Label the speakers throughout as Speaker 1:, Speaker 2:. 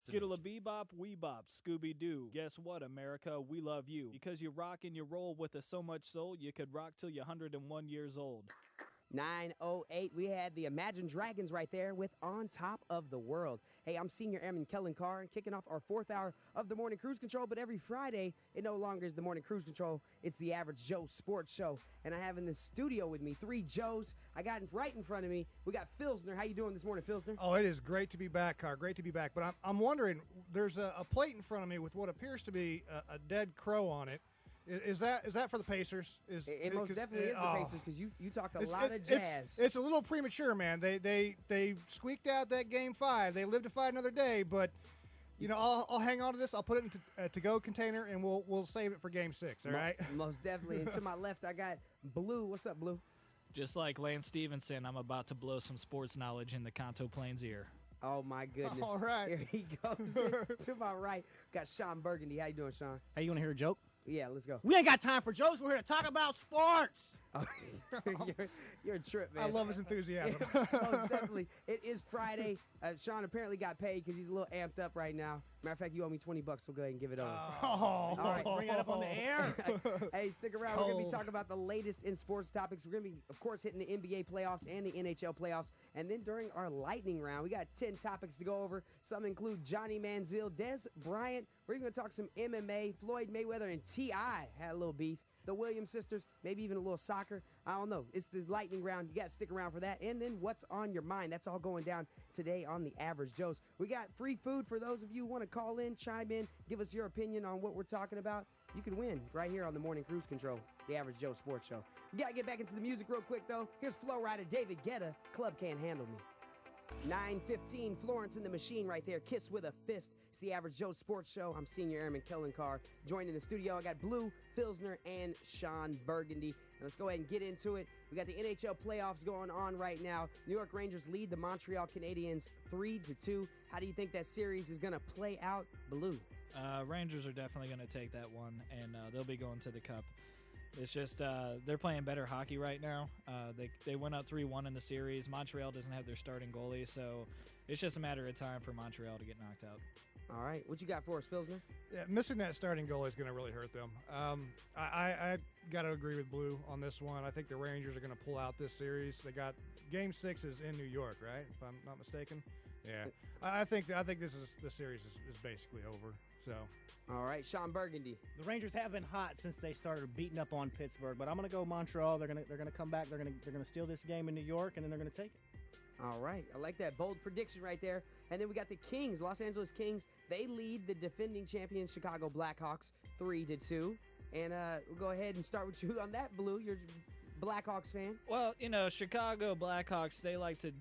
Speaker 1: Skiddle bebop, weebop, Scooby-Doo. Guess what, America? We love you. Because you rock and you roll with us so much soul, you could rock till you're 101 years old.
Speaker 2: 9:08, we had the Imagine Dragons right there with On Top of the World. Hey, I'm Senior Airman Kellen Carr, kicking off our 4th hour of the Morning Cruise Control, but every Friday, it no longer is the Morning Cruise Control, it's the Average Joe Sports Show. And I have in the studio with me 3 Joes. I got right in front of me, we got Phillsner. How you doing this morning, Phillsner?
Speaker 3: Oh, it is great to be back, Carr. Great to be back. But I'm wondering, there's a plate in front of me with what appears to be a dead crow on it. Is that for the Pacers?
Speaker 2: It most definitely is the Pacers because you talked a lot of jazz.
Speaker 3: It's a little premature, man. They squeaked out that Game 5. They live to fight another day, but you know I'll hang on to this. I'll put it into a to-go container and we'll save it for Game 6. All right.
Speaker 2: Most definitely. And to my left, I got Blue. What's up, Blue?
Speaker 1: Just like Lance Stevenson, I'm about to blow some sports knowledge in the Kanto Plains ear.
Speaker 2: Oh my goodness!
Speaker 3: All right.
Speaker 2: Here he goes. To my right, got Shawn Burgundy. How you doing, Shawn?
Speaker 4: Hey, you want to hear a joke?
Speaker 2: Yeah, let's go.
Speaker 4: We ain't got time for jokes. We're here to talk about sports.
Speaker 2: Oh, you're a trip, man.
Speaker 3: I love his enthusiasm.
Speaker 2: Most definitely. It is Friday. Shawn apparently got paid because he's a little amped up right now. Matter of fact, you owe me $20, so go ahead and give it over.
Speaker 3: All
Speaker 2: right.
Speaker 4: Bring it up on the air.
Speaker 2: Hey, stick around. We're going to be talking about the latest in sports topics. We're going to be, of course, hitting the NBA playoffs and the NHL playoffs. And then during our lightning round, we got 10 topics to go over. Some include Johnny Manziel, Bryant. We're even going to talk some MMA. Floyd Mayweather and T.I. had a little beef. The Williams sisters, maybe even a little soccer. I don't know. It's the lightning round. You got to stick around for that. And then what's on your mind? That's all going down today on the Average Joes. We got free food for those of you who want to call in, chime in, give us your opinion on what we're talking about. You can win right here on the Morning Cruise Control, the Average Joe Sports Show. We got to get back into the music real quick, though. Here's Flow Rider David Guetta, Club Can't Handle Me. 9:15, Florence and the Machine right there, Kiss with a Fist. It's the Average Joe Sports Show. I'm Senior Airman Kellen Carr. Joined in the studio, I got Blue, Phillsner, and Shawn Burgundy. And let's go ahead and get into it. We got the NHL playoffs going on right now. New York Rangers lead the Montreal Canadiens 3-2. How do you think that series is going to play out, Blue?
Speaker 1: Rangers are definitely going to take that one, and they'll be going to the Cup. It's just they're playing better hockey right now. They went up 3-1 in the series. Montreal doesn't have their starting goalie, so it's just a matter of time for Montreal to get knocked out.
Speaker 2: All right. What you got for us, Phillsner?
Speaker 3: Yeah, missing that starting goalie is going to really hurt them. I got to agree with Blue on this one. I think the Rangers are going to pull out this series. They got Game 6 is in New York, right? If I'm not mistaken. Yeah, I think the series is basically over. So,
Speaker 2: all right, Shawn Burgundy.
Speaker 4: The Rangers have been hot since they started beating up on Pittsburgh, but I'm going to go Montreal. They're going to come back. They're going to steal this game in New York, and then they're going to take it.
Speaker 2: All right, I like that bold prediction right there. And then we got the Kings, Los Angeles Kings. They lead the defending champion Chicago Blackhawks 3-2. And we'll go ahead and start with you on that, Blue. You're a Blackhawks fan.
Speaker 1: Well, Chicago Blackhawks, they like to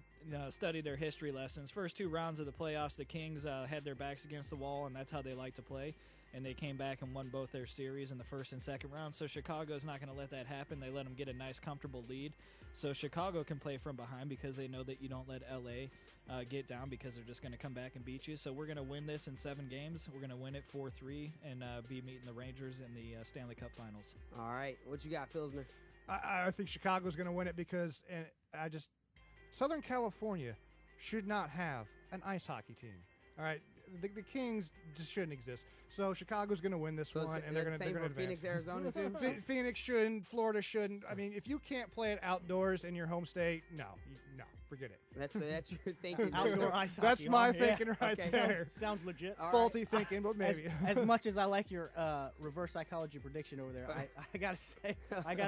Speaker 1: study their history lessons. First 2 rounds of the playoffs, the Kings had their backs against the wall, and that's how they like to play. And they came back and won both their series in the first and second round. So Chicago's not going to let that happen. They let them get a nice, comfortable lead. So Chicago can play from behind because they know that you don't let L.A. Get down because they're just going to come back and beat you. So we're going to win this in 7 games. We're going to win it 4-3 and be meeting the Rangers in the Stanley Cup Finals.
Speaker 2: All right. What you got, Phillsner?
Speaker 3: I think Chicago's going to win it because Southern California should not have an ice hockey team. All right, the Kings just shouldn't exist. So Chicago's going to win this one, and they're going to advance.
Speaker 2: Phoenix, Arizona too.
Speaker 3: Phoenix shouldn't. Florida shouldn't. I mean, if you can't play it outdoors in your home state, no, forget it.
Speaker 2: That's your thinking.
Speaker 4: Outdoor ice hockey.
Speaker 3: That's my thinking right there.
Speaker 4: Sounds legit.
Speaker 3: Faulty thinking, but maybe.
Speaker 4: As much as I like your reverse psychology prediction over there, I gotta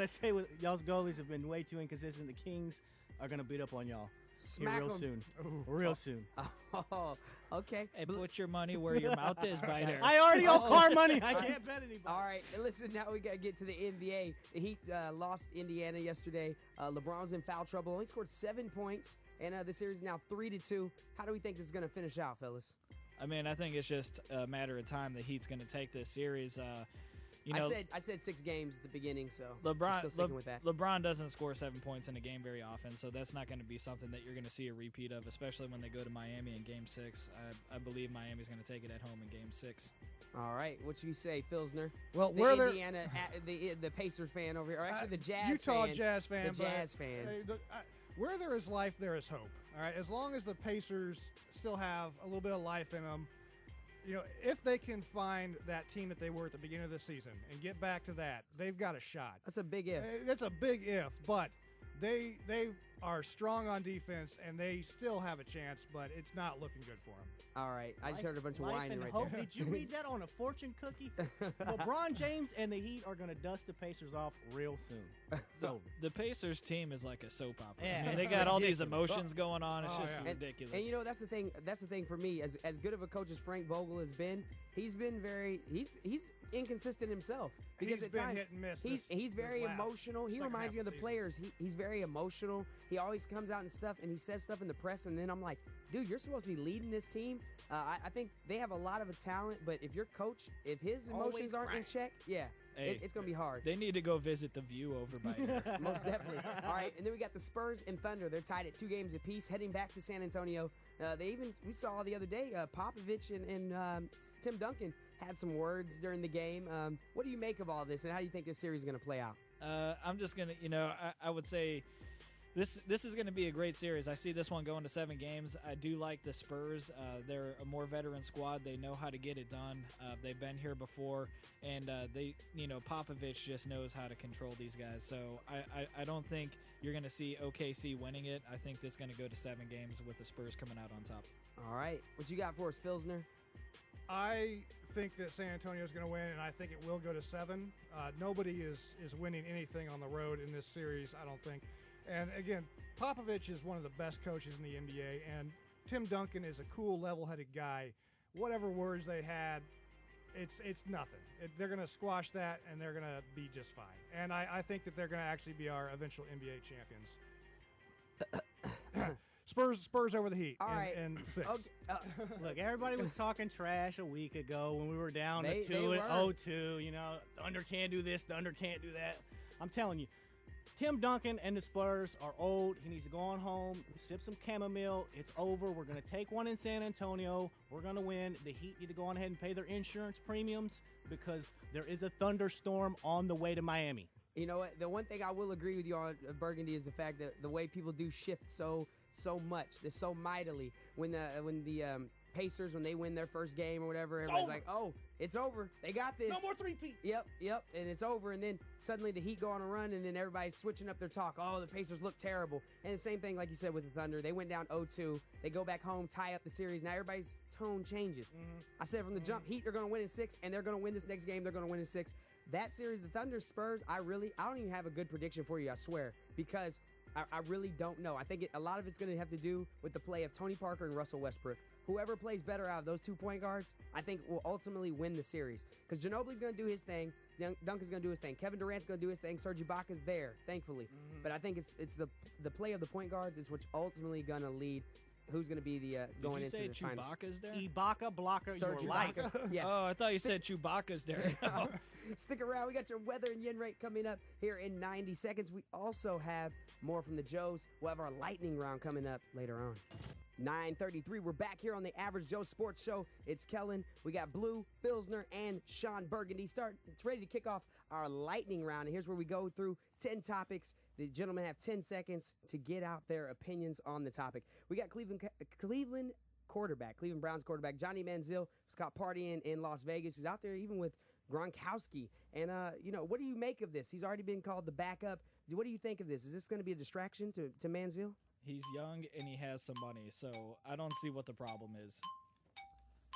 Speaker 4: say, with y'all's goalies have been way too inconsistent. The Kings are going to beat up on y'all. Real soon. Real soon.
Speaker 2: Oh, okay.
Speaker 1: Hey, put your money where your mouth is, Biter.
Speaker 4: I already owe Carr money. I can't bet anybody.
Speaker 2: All right. Listen, now we got to get to the NBA. The Heat lost Indiana yesterday. LeBron's in foul trouble. Only scored 7 points. And the series is now 3-2. How do we think this is going to finish out, fellas?
Speaker 1: I mean, I think it's just a matter of time the Heat's going to take this series.
Speaker 2: I said 6 games at the beginning, so I'm still sticking with that.
Speaker 1: LeBron doesn't score 7 points in a game very often, so that's not going to be something that you're going to see a repeat of, especially when they go to Miami in Game 6. I believe Miami's going to take it at home in Game 6.
Speaker 2: All right, what you say, Phillsner?
Speaker 3: Well,
Speaker 2: the Pacers fan over here, or actually the Jazz
Speaker 3: Utah
Speaker 2: fan.
Speaker 3: Jazz fan.
Speaker 2: The Jazz fan.
Speaker 3: Where there is life, there is hope. All right, as long as the Pacers still have a little bit of life in them, if they can find that team that they were at the beginning of the season and get back to that, they've got a shot.
Speaker 2: That's a big if.
Speaker 3: That's a big if, but they are strong on defense, and they still have a chance, but it's not looking good for them.
Speaker 2: All right. I just heard a bunch of
Speaker 4: Life
Speaker 2: whining
Speaker 4: and
Speaker 2: right
Speaker 4: hope.
Speaker 2: there.
Speaker 4: Did you read that on a fortune cookie? LeBron James and the Heat are going to dust the Pacers off real soon. It's over.
Speaker 1: The Pacers team is like a soap opera.
Speaker 4: Yeah,
Speaker 1: I mean, they
Speaker 4: it's
Speaker 1: got all these
Speaker 4: ridiculous.
Speaker 1: emotions going on. It's just
Speaker 3: yeah.
Speaker 1: ridiculous.
Speaker 2: And that's the thing. That's the thing for me. As good of a coach as Frank Vogel has been, he's been he's inconsistent himself. Because
Speaker 3: He's
Speaker 2: at
Speaker 3: been
Speaker 2: times
Speaker 3: hit and miss
Speaker 2: he's very
Speaker 3: this last
Speaker 2: emotional. He
Speaker 3: second
Speaker 2: reminds me
Speaker 3: half
Speaker 2: of the
Speaker 3: season.
Speaker 2: players. He's very emotional. He always comes out and stuff, and he says stuff in the press, and then I'm like, dude, you're supposed to be leading this team. I think they have a lot of a talent, but if your coach, if his emotions aren't in check,
Speaker 1: Hey,
Speaker 2: it's going to be hard.
Speaker 1: They need to go visit the View over by here.
Speaker 2: Most definitely. All right, and then we got the Spurs and Thunder. They're tied at 2 games apiece, heading back to San Antonio. We saw the other day, Popovich and Tim Duncan had some words during the game. What do you make of all this, and how do you think this series is going to play out?
Speaker 1: I'm just going to, I would say this is going to be a great series. I see this one going to 7 games. I do like the Spurs. They're a more veteran squad. They know how to get it done. They've been here before, and Popovich just knows how to control these guys. So I don't think you're going to see OKC winning it. I think this is going to go to 7 games with the Spurs coming out on top.
Speaker 2: All right, what you got for us, Phillsner?
Speaker 3: I think that San Antonio is going to win, and I think it will go to 7. Nobody is winning anything on the road in this series, I don't think. And again, Popovich is one of the best coaches in the NBA, and Tim Duncan is a cool, level-headed guy. Whatever words they had, it's nothing. They're going to squash that, and they're going to be just fine. And I think that they're going to actually be our eventual NBA champions. Spurs over the Heat.
Speaker 2: All right.
Speaker 3: in 6.
Speaker 2: Okay.
Speaker 4: Look, everybody was talking trash a week ago when we were down
Speaker 2: They
Speaker 4: to 2
Speaker 2: were.
Speaker 4: at 0-2. Thunder can't do this, Thunder can't do that. I'm telling you, Tim Duncan and the Spurs are old. He needs to go on home, sip some chamomile. It's over. We're going to take one in San Antonio. We're going to win. The Heat need to go on ahead and pay their insurance premiums because there is a thunderstorm on the way to Miami.
Speaker 2: You know what? The one thing I will agree with you on, Burgundy, is the fact that the way people do shift so much, they're so mightily. When the Pacers, when they win their first game or whatever, everybody's like, oh, it's over. They got this.
Speaker 4: No more three-peat.
Speaker 2: Yep, and it's over. And then suddenly the Heat go on a run, and then everybody's switching up their talk. Oh, the Pacers look terrible. And the same thing, like you said, with the Thunder. They went down 0-2. They go back home, tie up the series. Now everybody's tone changes. Mm-hmm. I said from the jump, Heat are going to win in 6, and they're going to win this next game. They're going to win in 6. That series, the Thunder Spurs, I don't even have a good prediction for you, I swear, because I really don't know. I think a lot of it's going to have to do with the play of Tony Parker and Russell Westbrook. Whoever plays better out of those 2 point guards, I think will ultimately win the series. Because Ginobili's going to do his thing. Duncan's going to do his thing. Kevin Durant's going to do his thing. Serge Ibaka's there, thankfully. Mm-hmm. But I think it's the play of the point guards is what's ultimately going to lead who's going to be the going into the finals.
Speaker 1: Did you say Chewbacca's there?
Speaker 4: Ibaka blocker
Speaker 2: Serge
Speaker 4: your life.
Speaker 2: Ibaka. Yeah.
Speaker 1: Oh, I thought you said Chewbacca's there.
Speaker 2: Stick around. We got your weather and yen rate coming up here in 90 seconds. We also have more from the Joes. We'll have our lightning round coming up later on. 9:33. We're back here on the Average Joe Sports Show. It's Kellen. We got Blue, Phillsner, and Shawn Burgundy. It's ready to kick off our lightning round. And here's where we go through 10 topics. The gentlemen have 10 seconds to get out their opinions on the topic. We got Cleveland Browns quarterback Johnny Manziel was caught partying in Las Vegas. He's out there even with Gronkowski. And, what do you make of this? He's already been called the backup. What do you think of this? Is this going to be a distraction to Manziel?
Speaker 1: He's young and he has some money, so I don't see what the problem is.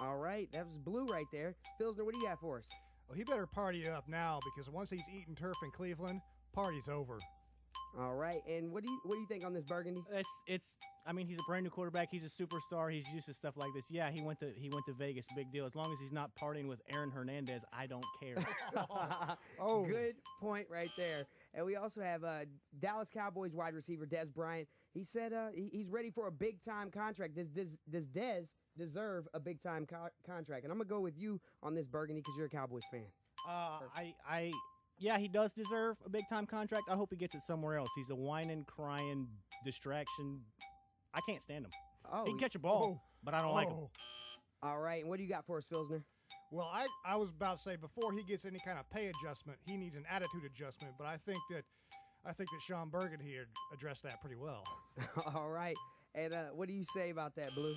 Speaker 2: All right, that was Blue right there. Phillsner, what do you have for us?
Speaker 3: Well, he better party up now because once he's eating turf in Cleveland, party's over.
Speaker 2: All right, and what do you think on this, Burgundy?
Speaker 4: He's a brand new quarterback. He's a superstar. He's used to stuff like this. Yeah, he went to Vegas. Big deal. As long as he's not partying with Aaron Hernandez, I don't care.
Speaker 2: Oh, good point right there. And we also have Dallas Cowboys wide receiver Dez Bryant. He said he's ready for a big-time contract. Does Dez deserve a big-time contract? And I'm going to go with you on this, Burgundy, because you're a Cowboys fan.
Speaker 4: Yeah, he does deserve a big-time contract. I hope he gets it somewhere else. He's a whining, crying distraction. I can't stand him. He can catch a ball, but I don't like him.
Speaker 2: All right, and what do you got for us, Phillsner?
Speaker 3: Well, I was about to say, before he gets any kind of pay adjustment, he needs an attitude adjustment, but I think that Shawn Burgundy here addressed that pretty well.
Speaker 2: All right. And what do you say about that, Blue?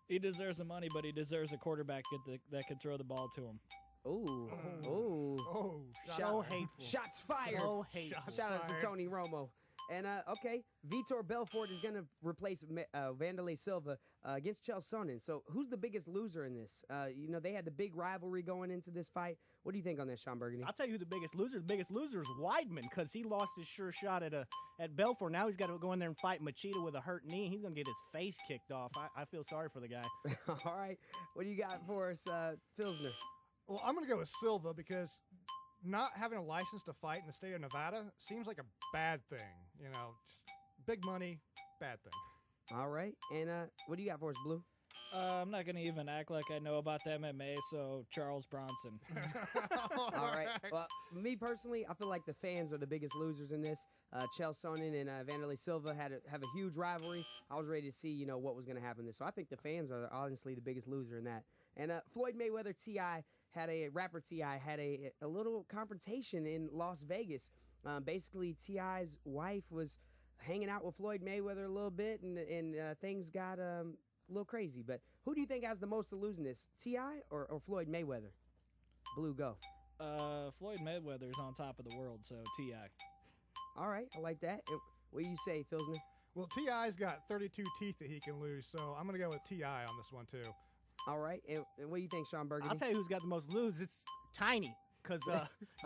Speaker 1: He deserves the money, but he deserves a quarterback that can throw the ball to him.
Speaker 2: Ooh. Ooh.
Speaker 3: Oh,
Speaker 4: So hateful.
Speaker 2: Shots fired.
Speaker 4: So hateful.
Speaker 2: Shout out to Tony Romo. And, okay, Vitor Belfort is going to replace Wanderlei Silva against Chelsonen. So who's the biggest loser in this? They had the big rivalry going into this fight. What do you think on this, Shawn Burgundy?
Speaker 4: I'll tell you who the biggest loser is. The biggest loser is Weidman because he lost his sure shot at Belfort. Now he's got to go in there and fight Machida with a hurt knee. He's going to get his face kicked off. I feel sorry for the guy.
Speaker 2: All right. What do you got for us, Phillsner?
Speaker 3: Well, I'm going to go with Silva because not having a license to fight in the state of Nevada seems like a bad thing. Just big money, bad thing.
Speaker 2: All right. And what do you got for us, Blue?
Speaker 1: I'm not going to even act like I know about the MMA, so Charles Bronson.
Speaker 2: All right. Well, me personally, I feel like the fans are the biggest losers in this. Chelsonen and Wanderlei Silva have a huge rivalry. I was ready to see, what was going to happen this. So I think the fans are honestly the biggest loser in that. And Floyd Mayweather rapper T.I. had a little confrontation in Las Vegas. Basically, T.I.'s wife was hanging out with Floyd Mayweather a little bit, and things got a little crazy. But who do you think has the most to lose in this, T.I. or Floyd Mayweather? Blue, go.
Speaker 1: Floyd Mayweather's on top of the world, so T.I.
Speaker 2: All right, I like that. What do you say, Phillsner?
Speaker 3: Well, T.I.'s got 32 teeth that he can lose, so I'm going to go with T.I. on this one, too.
Speaker 2: All right, and what do you think, Shawn Burgundy?
Speaker 4: I'll tell you who's got the most to lose. It's Tiny. Because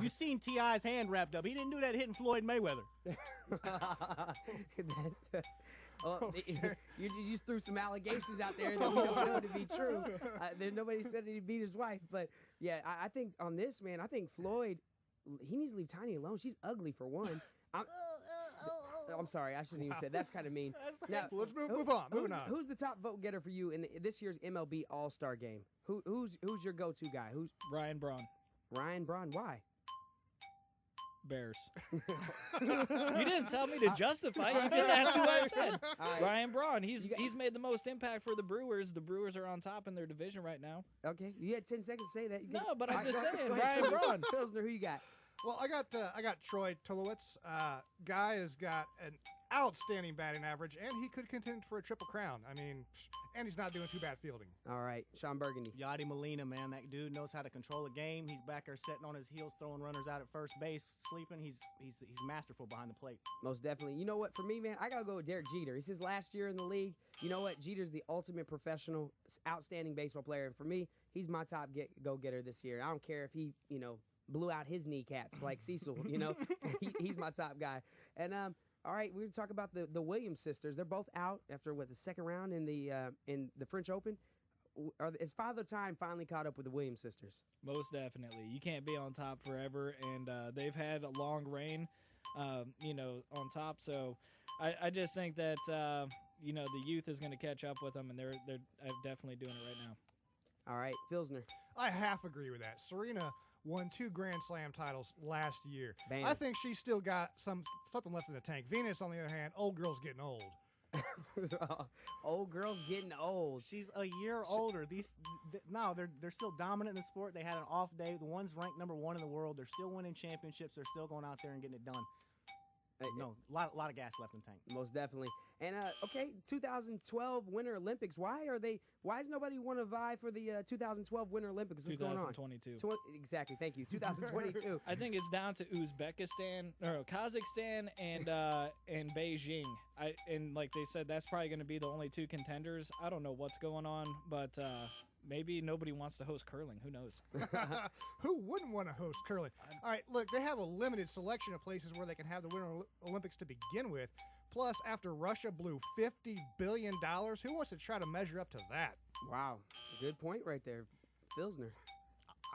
Speaker 4: you seen T.I.'s hand wrapped up. He didn't do that hitting Floyd Mayweather.
Speaker 2: You just threw some allegations out there that we don't know to be true. Nobody said that he beat his wife. But, yeah, I think on this, man, I think Floyd, he needs to leave Tiny alone. She's ugly, for one. I'm sorry. I shouldn't even say that's kind of mean. Now,
Speaker 3: let's move on. Moving on.
Speaker 2: Who's the top vote getter for you in this year's MLB All-Star game? Who's your go-to guy? Who's
Speaker 1: Ryan Braun.
Speaker 2: Ryan Braun? Why?
Speaker 1: Bears. You didn't tell me to justify. You just asked who I said. Right. Ryan Braun. He's made the most impact for the Brewers. The Brewers are on top in their division right now.
Speaker 2: Okay, you had 10 seconds to say that.
Speaker 1: No, but I'm just saying, Ryan Braun.
Speaker 2: Phillsner, who you got?
Speaker 3: Well, I got Troy Tulowitzki. Guy has got an outstanding batting average, and he could contend for a triple crown. I mean, and he's not doing too bad fielding.
Speaker 2: All right, Shawn Burgundy.
Speaker 4: Yadi Molina, man, that dude knows how to control a game. He's back there sitting on his heels, throwing runners out at first base, sleeping. He's masterful behind the plate.
Speaker 2: Most definitely. You know what? For me, man, I gotta go with Derek Jeter. He's his last year in the league. You know what? Jeter's the ultimate professional, outstanding baseball player, and for me, he's my top go-getter this year. I don't care if he, blew out his kneecaps like Cecil. He's my top guy. And all right, we're gonna talk about the Williams sisters. They're both out after the second round in the French Open. Is Father Time finally caught up with the Williams sisters?
Speaker 1: Most definitely. You can't be on top forever, and they've had a long reign, on top. So I just think that the youth is going to catch up with them, and they're definitely doing it right now.
Speaker 2: All right, Phillsner.
Speaker 3: I half agree with that. Serena won 2 Grand Slam titles last year.
Speaker 2: Bam.
Speaker 3: I think she's still got something left in the tank. Venus, on the other hand, old girl's getting old.
Speaker 2: Old girl's getting old.
Speaker 4: She's a year older. They're still dominant in the sport. They had an off day. The one's ranked number 1 in the world. They're still winning championships. They're still going out there and getting it done. No, a lot of gas left in the tank.
Speaker 2: Most definitely. And okay, 2012 Winter Olympics. Why is nobody want to vie for the 2012 Winter Olympics? What's going on?
Speaker 1: 2022.
Speaker 2: Exactly. Thank you. 2022.
Speaker 1: I think it's down to Kazakhstan and Beijing. And like they said, that's probably going to be the only 2 contenders. I don't know what's going on, but maybe nobody wants to host curling. Who knows?
Speaker 3: Who wouldn't want to host curling? All right, look, they have a limited selection of places where they can have the Winter Olympics to begin with. Plus, after Russia blew $50 billion, who wants to try to measure up to that?
Speaker 2: Wow. Good point right there, Phillsner.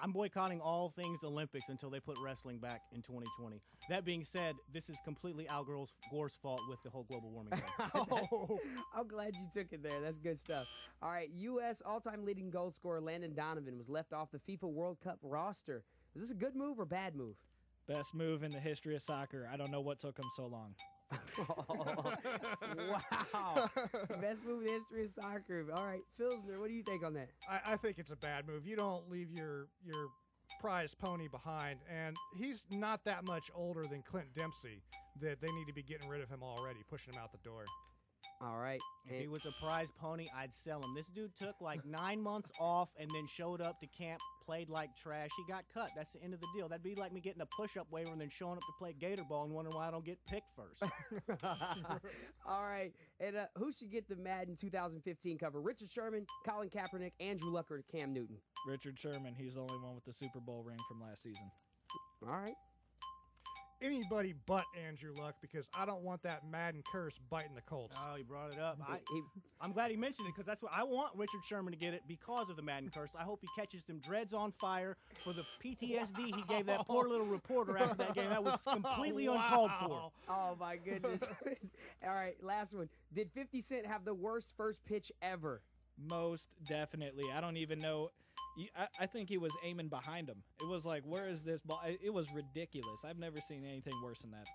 Speaker 4: I'm boycotting all things Olympics until they put wrestling back in 2020. That being said, this is completely Al Gore's fault with the whole global warming thing.
Speaker 2: I'm glad you took it there. That's good stuff. All right, U.S. all-time leading goal scorer Landon Donovan was left off the FIFA World Cup roster. Was this a good move or bad move?
Speaker 1: Best move in the history of soccer. I don't know what took him so long.
Speaker 2: Wow. Best move in the history of soccer. All right, Phillsner, what do you think on that?
Speaker 3: I think it's a bad move. You don't leave your prize pony behind, and he's not that much older than Clint Dempsey that they need to be getting rid of him already, pushing him out the door.
Speaker 2: All right.
Speaker 4: If he was a prize pony, I'd sell him. This dude took like 9 months off and then showed up to camp, played like trash. He got cut. That's the end of the deal. That'd be like me getting a push-up waiver and then showing up to play Gator Ball and wondering why I don't get picked first.
Speaker 2: All right. And who should get the Madden 2015 cover? Richard Sherman, Colin Kaepernick, Andrew Luck, or Cam Newton?
Speaker 1: Richard Sherman. He's the only one with the Super Bowl ring from last season.
Speaker 2: All right.
Speaker 3: Anybody but Andrew Luck, because I don't want that Madden curse biting the Colts.
Speaker 4: Oh, he brought it up. I'm glad he mentioned it because that's what I want Richard Sherman to get it because of the Madden curse. I hope he catches them dreads on fire for the PTSD he gave that poor little reporter after that game. That was completely uncalled for.
Speaker 2: Oh, my goodness. All right, last one. Did 50 Cent have the worst first pitch ever?
Speaker 1: Most definitely. I don't even know. I think he was aiming behind him. It was like, where is this ball? It was ridiculous. I've never seen anything worse than that.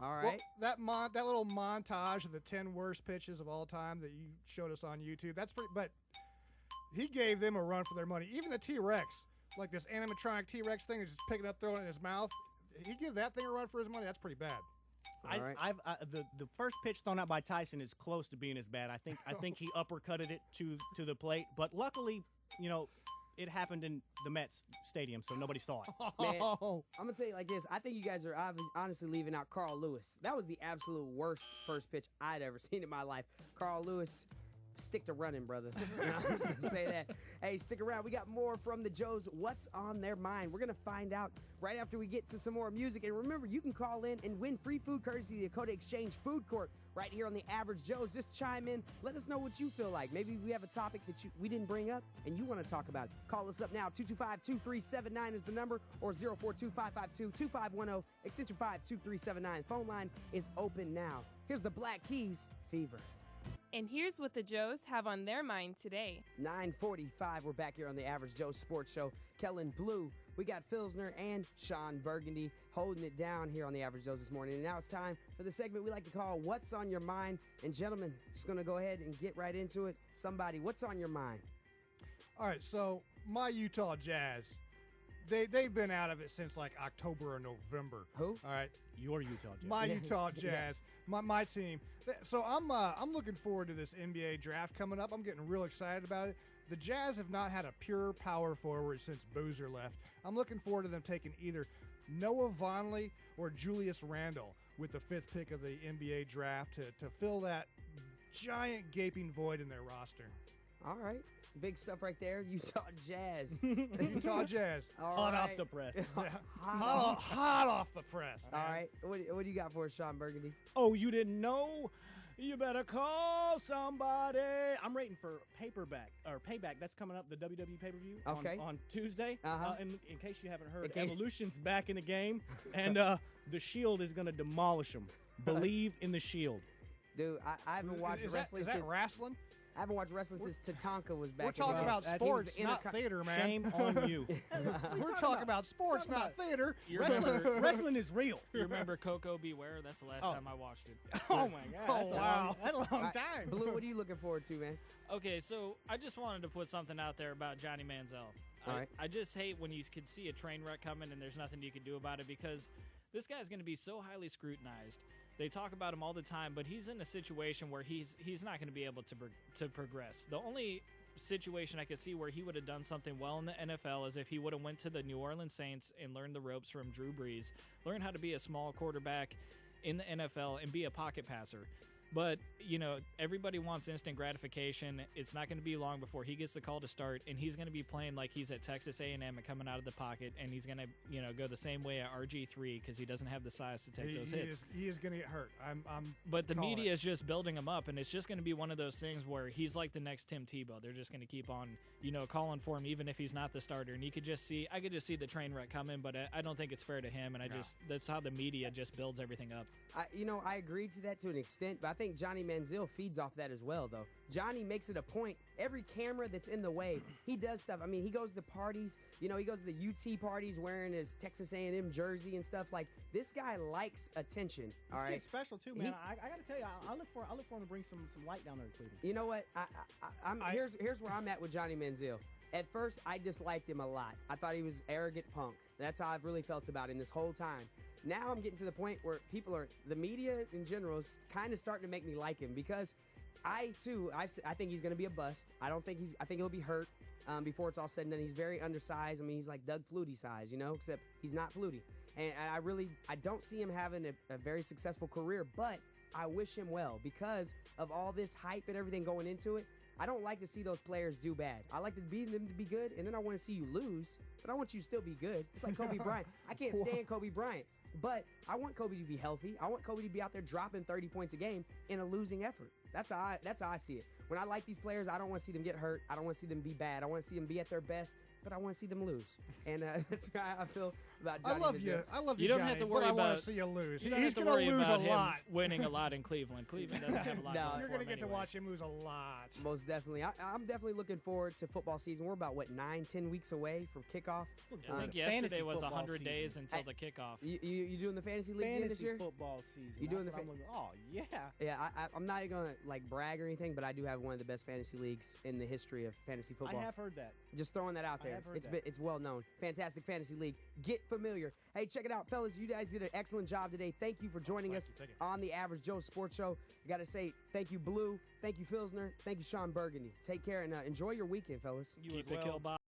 Speaker 2: All right.
Speaker 3: Well, that little montage of the 10 worst pitches of all time that you showed us on YouTube, that's pretty. But he gave them a run for their money. Even the T-Rex, like this animatronic T-Rex thing, is just picking up, throwing it in his mouth. He give that thing a run for his money. That's pretty bad.
Speaker 4: The first pitch thrown out by Tyson is close to being as bad. I think he uppercutted it to the plate, but luckily, it happened in the Mets stadium, so nobody saw it.
Speaker 2: Man, I'm going to tell you like this. I think you guys are honestly leaving out Carl Lewis. That was the absolute worst first pitch I'd ever seen in my life. Carl Lewis, stick to running, brother. I'm just going to say that. Hey, stick around. We got more from the Joes. What's on their mind? We're going to find out right after we get to some more music. And remember, you can call in and win free food courtesy of the Dakota Exchange Food Court right here on the Average Joes. Just chime in. Let us know what you feel like. Maybe we have a topic that we didn't bring up and you want to talk about it. Call us up now. 225-2379 is the number, or 042-552-2510, extension 52379. Phone line is open now. Here's the Black Keys, Fever.
Speaker 5: And here's what the Joes have on their mind today.
Speaker 2: 9:45, we're back here on the Average Joe Sports Show. Kellen, Blue, we got Phillsner and Shawn Burgundy holding it down here on the Average Joes this morning. And now it's time for the segment we like to call What's on Your Mind. And gentlemen, just going to go ahead and get right into it. Somebody, what's on your mind?
Speaker 3: All right, so my Utah Jazz, they've been out of it since like October or November.
Speaker 2: Who?
Speaker 3: All right.
Speaker 4: Your Utah Jazz.
Speaker 3: My Utah Jazz, my team. So I'm looking forward to this NBA draft coming up. I'm getting real excited about it. The Jazz have not had a pure power forward since Boozer left. I'm looking forward to them taking either Noah Vonleh or Julius Randle with the 5th pick of the NBA draft to fill that giant gaping void in their roster.
Speaker 2: All right. Big stuff right there. Utah Jazz.
Speaker 3: Utah Jazz.
Speaker 4: Hot off the press.
Speaker 3: Hot off the press, man.
Speaker 2: All right. What do you got for us, Shawn Burgundy?
Speaker 4: Oh, you didn't know? You better call somebody. I'm rating for Payback. That's coming up, the WWE pay-per-view on Tuesday. In case you haven't heard, Evolution's back in the game, and the Shield is going to demolish them. Believe in the Shield.
Speaker 2: Dude, I haven't watched wrestling.
Speaker 3: Is that wrestling?
Speaker 2: I haven't watched wrestling since Tatanka was back.
Speaker 3: We're talking about sports, not theater, man.
Speaker 4: Shame on you.
Speaker 3: We're talking about sports, not theater.
Speaker 4: Wrestling is real.
Speaker 1: You remember Coco Beware? That's the last time I watched it.
Speaker 4: Oh, my God. That's a long time.
Speaker 2: Blue, what are you looking forward to, man?
Speaker 1: Okay, so I just wanted to put something out there about Johnny Manziel.
Speaker 2: All right.
Speaker 1: I just hate when you can see a train wreck coming and there's nothing you can do about it, because this guy's going to be so highly scrutinized. They talk about him all the time, but he's in a situation where he's not going to be able to progress. The only situation I could see where he would have done something well in the NFL is if he would have went to the New Orleans Saints and learned the ropes from Drew Brees, learn how to be a small quarterback in the NFL and be a pocket passer. But, everybody wants instant gratification. It's not going to be long before he gets the call to start, and he's going to be playing like he's at Texas A&M and coming out of the pocket, and he's going to, go the same way at RG3 because he doesn't have the size to take those hits.
Speaker 3: He is going to get hurt.
Speaker 1: But the media is just building him up, and it's just going to be one of those things where he's like the next Tim Tebow. They're just going to keep on, calling for him even if he's not the starter. And I could just see the train wreck coming, but I don't think it's fair to him, and that's how the media just builds everything up.
Speaker 2: I agree to that to an extent, but I think Johnny Manziel feeds off that as well, though. Johnny makes it a point. Every camera that's in the way, he does stuff. I mean, he goes to parties. He goes to the UT parties wearing his Texas A&M jersey and stuff. Like, this guy likes attention. All right,
Speaker 4: it's special too, man. I got to tell you, I look for him to bring some light down there in Cleveland.
Speaker 2: You know what? Here's where I'm at with Johnny Manziel. At first, I disliked him a lot. I thought he was arrogant punk. That's how I've really felt about him this whole time. Now I'm getting to the point where the media in general is kind of starting to make me like him, because I think he's going to be a bust. I think he'll be hurt before it's all said and done. He's very undersized. I mean, he's like Doug Flutie size, except he's not Flutie. And I don't see him having a very successful career, but I wish him well because of all this hype and everything going into it. I don't like to see those players do bad. I like them to be good, and then I want to see you lose, but I want you to still be good. It's like Kobe Bryant. I can't stand Kobe Bryant, but I want Kobe to be healthy. I want Kobe to be out there dropping 30 points a game in a losing effort. That's how I see it. When I like these players, I don't want to see them get hurt. I don't want to see them be bad. I want to see them be at their best, but I want to see them lose. And that's how I feel about Johnny Manziel.
Speaker 3: I love you,
Speaker 1: You don't
Speaker 3: Johnny,
Speaker 1: have to worry
Speaker 3: but I
Speaker 1: about.
Speaker 3: want to see you lose.
Speaker 1: You don't
Speaker 3: He's
Speaker 1: have to
Speaker 3: going
Speaker 1: worry
Speaker 3: to lose
Speaker 1: about
Speaker 3: a
Speaker 1: him
Speaker 3: lot.
Speaker 1: winning a lot in Cleveland. Cleveland doesn't have a lot.
Speaker 2: No.
Speaker 1: going
Speaker 3: You're
Speaker 1: going to
Speaker 3: get to watch him lose a lot.
Speaker 2: Most definitely. I'm definitely looking forward to football season. We're about, 9-10 weeks away from kickoff.
Speaker 1: I think yesterday was 100 days until the kickoff.
Speaker 2: You doing the fantasy league again this year?
Speaker 4: Football season.
Speaker 2: You doing
Speaker 4: That's
Speaker 2: the
Speaker 4: what I'm looking- Oh yeah.
Speaker 2: Yeah, I'm not going to brag or anything, but I do have one of the best fantasy leagues in the history of fantasy football.
Speaker 4: I have heard that.
Speaker 2: Just throwing that out
Speaker 4: I
Speaker 2: there.
Speaker 4: have heard that.
Speaker 2: It's well known. Fantastic fantasy league. Get familiar. Hey, check it out, fellas. You guys did an excellent job today. Thank you for joining us
Speaker 3: Thank you.
Speaker 2: on the Average Joe Sports Show. I got to say thank you, Blue. Thank you, Phillsner. Thank you, Sean Burgundy. Take care and enjoy your weekend, fellas.
Speaker 1: Keep the kill box.